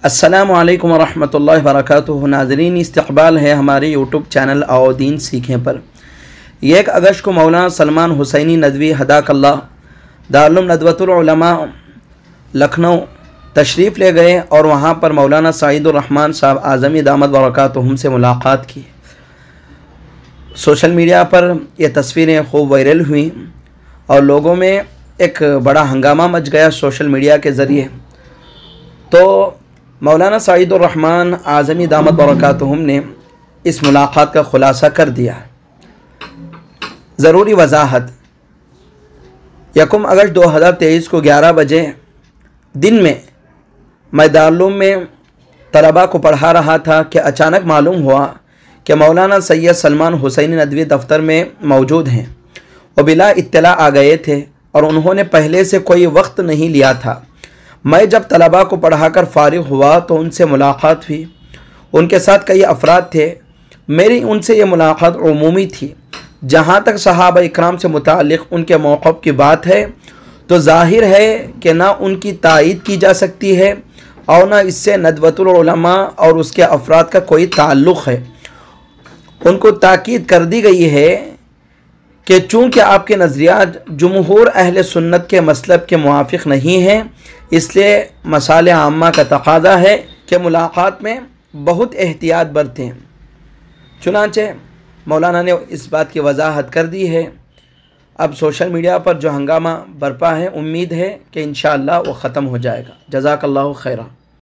अस्सलामु अलैकुम वरहमतुल्लाहि वबरकातुहू। नाज़रीन, इस्तक़बाल है हमारे यूट्यूब चैनल आओ दीन सीखें पर। 1 अगस्त को मौलाना सलमान हुसैनी नदवी हदाकल्लाह दारुल नदवतुल उलमा लखनऊ तशरीफ़ ले गए और वहाँ पर मौलाना सईदुर रहमान साहब आज़मी दामत बरकातुहुम से मुलाक़ात की। सोशल मीडिया पर ये तस्वीरें खूब वायरल हुई और लोगों में एक बड़ा हंगामा मच गया सोशल मीडिया के ज़रिए। तो मौलाना सईदुर रहमान आज़मी दामत बरकातुहुम ने इस मुलाक़ात का ख़ुलासा कर दिया। ज़रूरी वजाहत, 1 अगस्त 2023 को 11 बजे दिन में मैं दारुल में तलबा को पढ़ा रहा था कि अचानक मालूम हुआ कि मौलाना सैयद सलमान हुसैनी नदवी दफ्तर में मौजूद हैं और बिला इत्तला आ गए थे और उन्होंने पहले से कोई वक्त नहीं लिया था। मैं जब तलबा को पढ़ाकर फ़ारिग हुआ तो उनसे मुलाक़ात हुई। उनके साथ कई अफराद थे। मेरी उनसे ये मुलाक़ात उमूमी थी। जहाँ तक सहाबा इकराम से मुताल्लिक़ उनके मौक़िफ़ की बात है तो ज़ाहिर है कि ना उनकी तायीद की जा सकती है और ना इससे नदवतुल उलमा और उसके अफराद का कोई ताल्लुक़ है। उनको ताकीद कर दी गई है कि चूँकि आपके नज़रियात जुमहूर अहले सुन्नत के मसलब के मुवाफ़िक़ नहीं हैं, इसलिए मसाले आम्मा का तक़ाज़ा है कि मुलाक़ात में बहुत एहतियात बरतें। चुनांचे मौलाना ने इस बात की वजाहत कर दी है। अब सोशल मीडिया पर जो हंगामा बरपा है, उम्मीद है कि इंशाअल्लाह वो ख़त्म हो जाएगा। जज़ाकल्लाहु खैरा।